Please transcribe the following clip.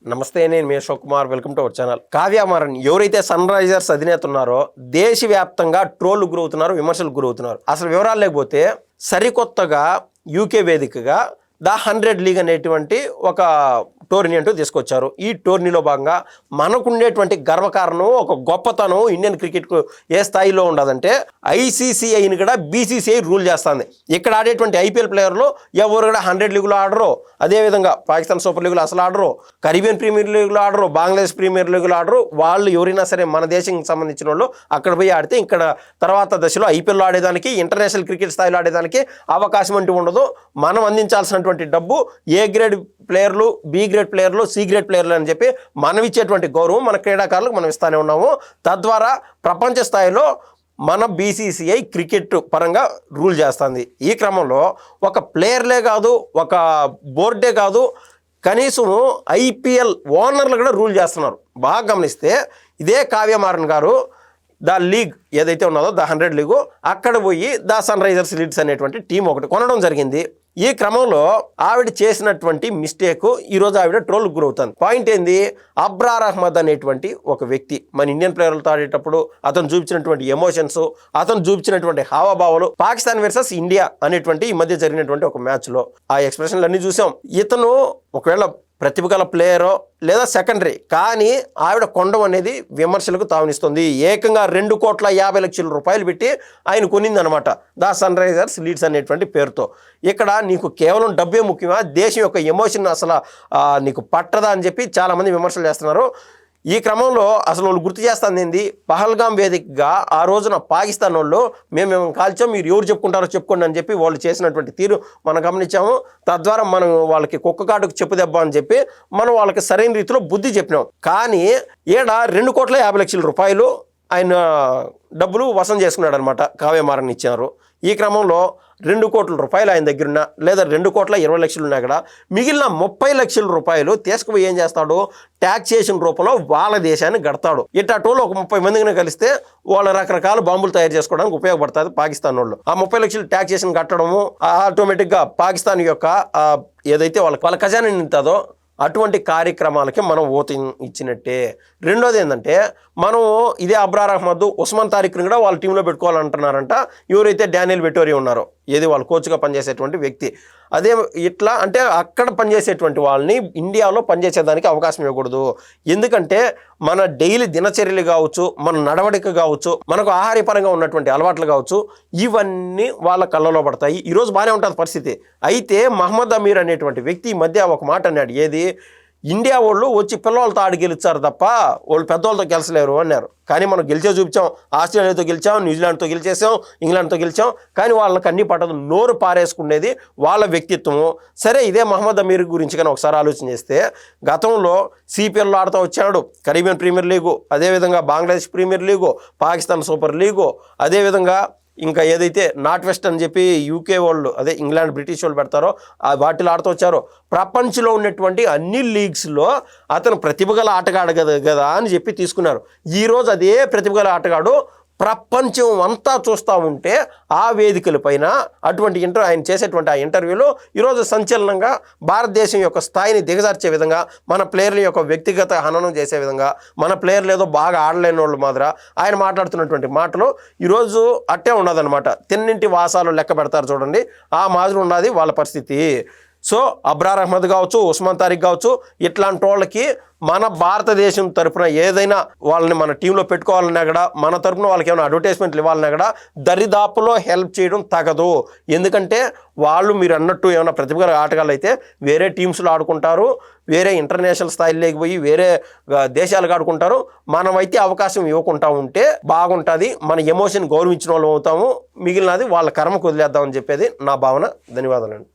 నమస్తే, నేను మీ Ashok Kumar. Welcome to our channel. Kavya Maran ఎవరైతే సన్ రైజర్స్ అధినేత ఉన్నారో దేశవ్యాప్తంగా ట్రోల్ గురవుతున్నారు, విమర్శలకు గురవుతున్నారు. అసలు వివరాలు లేకపోతే సరికొత్తగా యూకే వేదికగా ద 100 లీగ్ అనేటువంటి ఒక టోర్నీ అంటూ తీసుకొచ్చారు. ఈ టోర్నీలో భాగంగా మనకుండేటువంటి గర్వకారణం, ఒక గొప్పతనం ఇండియన్ క్రికెట్కు ఏ స్థాయిలో ఉండదంటే ఐసీసీఐని కూడా బీసీసీఐ రూల్ చేస్తుంది. ఇక్కడ ఆడేటువంటి ఐపీఎల్ ప్లేయర్లు ఎవరు కూడా 100 లీగులో ఆడరు, అదేవిధంగా పాకిస్తాన్ సూపర్ లీగులో అసలు ఆడరు, కరీబియన్ ప్రీమియర్ లీగ్లో ఆడరు, బంగ్లాదేశ్ ప్రీమియర్ లీగ్లో ఆడరు. వాళ్ళు ఎవరైనా సరే మన దేశానికి సంబంధించిన వాళ్ళు అక్కడ పోయి ఆడితే ఇక్కడ తర్వాత దశలో ఐపీఎల్లో ఆడేదానికి, ఇంటర్నేషనల్ క్రికెట్ స్థాయిలో ఆడేదానికి అవకాశం అంటూ ఉండదు. మనం అందించాల్సినటువంటి డబ్బు ఏ గ్రేడ్ ప్లేయర్లు, బి గ్రేడ్ ప్లేయర్లు, సి గ్రేడ్ ప్లేయర్లు అని చెప్పి మనం ఇచ్చేటువంటి గౌరవం మన క్రీడాకారులకు మనం ఇస్తూనే ఉన్నాము. తద్వారా ప్రపంచ స్థాయిలో మన బీసీసీఐ క్రికెట్ పరంగా రూల్ చేస్తుంది. ఈ క్రమంలో ఒక ప్లేయర్లే కాదు, ఒక బోర్డే కాదు, కనీసం ఐపీఎల్ ఓనర్లు కూడా రూల్ చేస్తున్నారు. బాగా గమనిస్తే ఇదే కావ్య మారన్ గారు ద లీగ్ ఏదైతే ఉన్నదో ద 100 లీగు అక్కడ పోయి ద సన్ రైజర్స్ లీడ్స్ అనేటువంటి టీం ఒకటి కొనడం జరిగింది. ఈ క్రమంలో ఆవిడ చేసినటువంటి మిస్టేక్ ఈరోజు ఆవిడ ట్రోల్ గురవుతుంది. పాయింట్ ఏంది, అబ్రార్ అహ్మద్ అనేటువంటి ఒక వ్యక్తి మన ఇండియన్ ప్లేయర్లతో ఆడేటప్పుడు అతను చూపించినటువంటి ఎమోషన్స్, అతను చూపించినటువంటి హావభావాలు, పాకిస్తాన్ వర్సెస్ ఇండియా అనేటువంటి ఈ మధ్య జరిగినటువంటి ఒక మ్యాచ్లో ఆ ఎక్స్ప్రెషన్లు అన్నీ చూసాం. ఇతను ఒకవేళ ప్రతిభ గల ప్లేయరో లేదా సెకండరీ, కానీ ఆవిడ కొండం అనేది విమర్శలకు తావనిస్తుంది. ఏకంగా 2,50,00,000 రూపాయలు పెట్టి ఆయన కొనింది అనమాట ద సన్ రైజర్స్ లీడ్స్ అనేటువంటి పేరుతో. ఇక్కడ నీకు కేవలం డబ్బే ముఖ్యమా, దేశం యొక్క ఎమోషన్ అసలు నీకు పట్టదా అని చెప్పి చాలామంది విమర్శలు చేస్తున్నారు. ఈ క్రమంలో అసలు వాళ్ళు గుర్తు చేస్తుంది ఏంది, పహల్గాం వేదికగా ఆ రోజున పాకిస్తాన్ వాళ్ళు మేము కాల్చాం, మీరు ఎవరు చెప్పుకుంటారో చెప్పుకోండి అని చెప్పి వాళ్ళు చేసినటువంటి తీరు మనం గమనించాము. తద్వారా మనం వాళ్ళకి కుక్క కాటుకు చెప్పుదెబ్బ అని చెప్పి మనం వాళ్ళకి సరైన రీతిలో బుద్ధి చెప్పినాం. కానీ ఏడ 2,50,00,000 రూపాయలు ఆయన డబ్బులు వసం చేసుకున్నాడు అనమాట, కావ్య మారన్ ఇచ్చారు. ఈ క్రమంలో 2 కోట్ల రూపాయలు ఆయన దగ్గర ఉన్నా, లేదా 2,20,00,000 ఉన్నా కూడా మిగిలిన 30,00,000 రూపాయలు తీసుకుపోయి ఏం చేస్తాడు, ట్యాక్సేషన్ రూపంలో వాళ్ళ దేశాన్ని గడతాడు. ఇట్టోళ్ళు ఒక 30 మందిని కలిస్తే వాళ్ళ రకరకాల బాంబులు తయారు చేసుకోవడానికి ఉపయోగపడుతుంది పాకిస్తాన్ వాళ్ళు. ఆ 30,00,000 ట్యాక్సేషన్ కట్టడము ఆటోమేటిక్గా పాకిస్తాన్ యొక్క ఏదైతే వాళ్ళ ఖజానా నింతుందో అటువంటి కార్యక్రమాలకి మనం ఓటు ఇచ్చినట్టే. రెండోది ఏంటంటే మనం ఇదే అబ్రార్ అహ్మద్, ఉస్మాన్ తారిక్ని కూడా వాళ్ళ టీంలో పెట్టుకోవాలంటున్నారంట. ఎవరైతే డానియల్ వెటోరీ ఉన్నారో, ఏది వాళ్ళ కోచ్గా పనిచేసేటువంటి వ్యక్తి. అదే ఇట్లా అంటే అక్కడ పనిచేసేటువంటి వాళ్ళని ఇండియాలో పనిచేసేదానికి అవకాశం ఇవ్వకూడదు. ఎందుకంటే మన డైలీ దినచర్యలు కావచ్చు, మన నడవడిక కావచ్చు, మనకు ఆహారపరంగా ఉన్నటువంటి అలవాట్లు కావచ్చు, ఇవన్నీ వాళ్ళ కళ్ళలో పడతాయి. ఈరోజు బాగానే ఉంటుంది పరిస్థితి. అయితే మహమ్మద్ అమీర్ అనేటువంటి వ్యక్తి ఈ మధ్య ఒక మాట అన్నాడు, ఏది ఇండియా వాళ్ళు వచ్చి పిల్లలతో ఆడి గెలిచారు తప్ప వాళ్ళు పెద్దవాళ్ళతో గెలిచలేరు అన్నారు. కానీ మనం గెలిచే చూపించాం, ఆస్ట్రేలియాతో గెలిచాం, న్యూజిలాండ్తో గెలిచేసాం, ఇంగ్లాండ్తో గెలిచాం. కానీ వాళ్ళకి అన్ని పట్టదు, నోరు పారేసుకునేది వాళ్ళ వ్యక్తిత్వము. సరే, ఇదే మహమ్మద్ అమీర్ గురించి కానీ ఒకసారి ఆలోచన చేస్తే గతంలో సిపిఎల్లో ఆడుతూ వచ్చాడు, కరీబియన్ ప్రీమియర్ లీగు, అదేవిధంగా Bangladesh premier league, Pakistan super league, అదేవిధంగా ఇంకా ఏదైతే నార్త్ వెస్ట్ అని చెప్పి యూకే వాళ్ళు, అదే ఇంగ్లాండ్ బ్రిటిష్ వాళ్ళు పెడతారో వాటిలో ఆడుతూ వచ్చారో. ప్రపంచంలో ఉన్నటువంటి అన్ని లీగ్స్లో అతను ప్రతిభగల ఆటగాడు కదా అని చెప్పి తీసుకున్నారు. ఈరోజు అదే ప్రతిభగల ఆటగాడు ప్రపంచం అంతా చూస్తూ ఉంటే ఆ వేదికలపైన అటువంటి ఆయన చేసేటువంటి ఆ ఇంటర్వ్యూలో ఈరోజు సంచలనంగా భారతదేశం యొక్క స్థాయిని దిగజార్చే విధంగా, మన ప్లేయర్ల యొక్క వ్యక్తిగత హననం చేసే విధంగా, మన ప్లేయర్లు ఏదో బాగా ఆడలేని వాళ్ళు మాదిర ఆయన మాట్లాడుతున్నటువంటి మాటలు ఈరోజు అట్టే ఉండదన్నమాట. తిన్నింటి వాసాలు లెక్క పెడతారు చూడండి, ఆ మాదిరి ఉన్నది వాళ్ళ పరిస్థితి. సో అబ్రార్ అహ్మద్ కావచ్చు, ఉస్మాన్ తారిక్ కావచ్చు, ఇట్లాంటి వాళ్ళకి మన భారతదేశం తరపున ఏదైనా వాళ్ళని మన టీంలో పెట్టుకోవాలన్నా కూడా, మన తరపున వాళ్ళకి ఏమైనా అడ్వర్టైజ్మెంట్లు ఇవ్వాలన్నా కూడా దరిదాపులో హెల్ప్ చేయడం తగదు. ఎందుకంటే వాళ్ళు మీరు అన్నట్టు ఏమైనా ప్రతిభ ఆటగాళ్ళు అయితే వేరే టీమ్స్లో ఆడుకుంటారు, వేరే ఇంటర్నేషనల్ స్థాయిలోకి పోయి వేరే దేశాలకు ఆడుకుంటారు. మనమైతే అవకాశం ఇవ్వకుండా ఉంటే బాగుంటుంది, మన ఎమోషన్ గౌరవించిన వాళ్ళు అవుతాము, మిగిలినది వాళ్ళ కర్మకు వదిలేద్దామని చెప్పేది నా భావన. ధన్యవాదాలండి.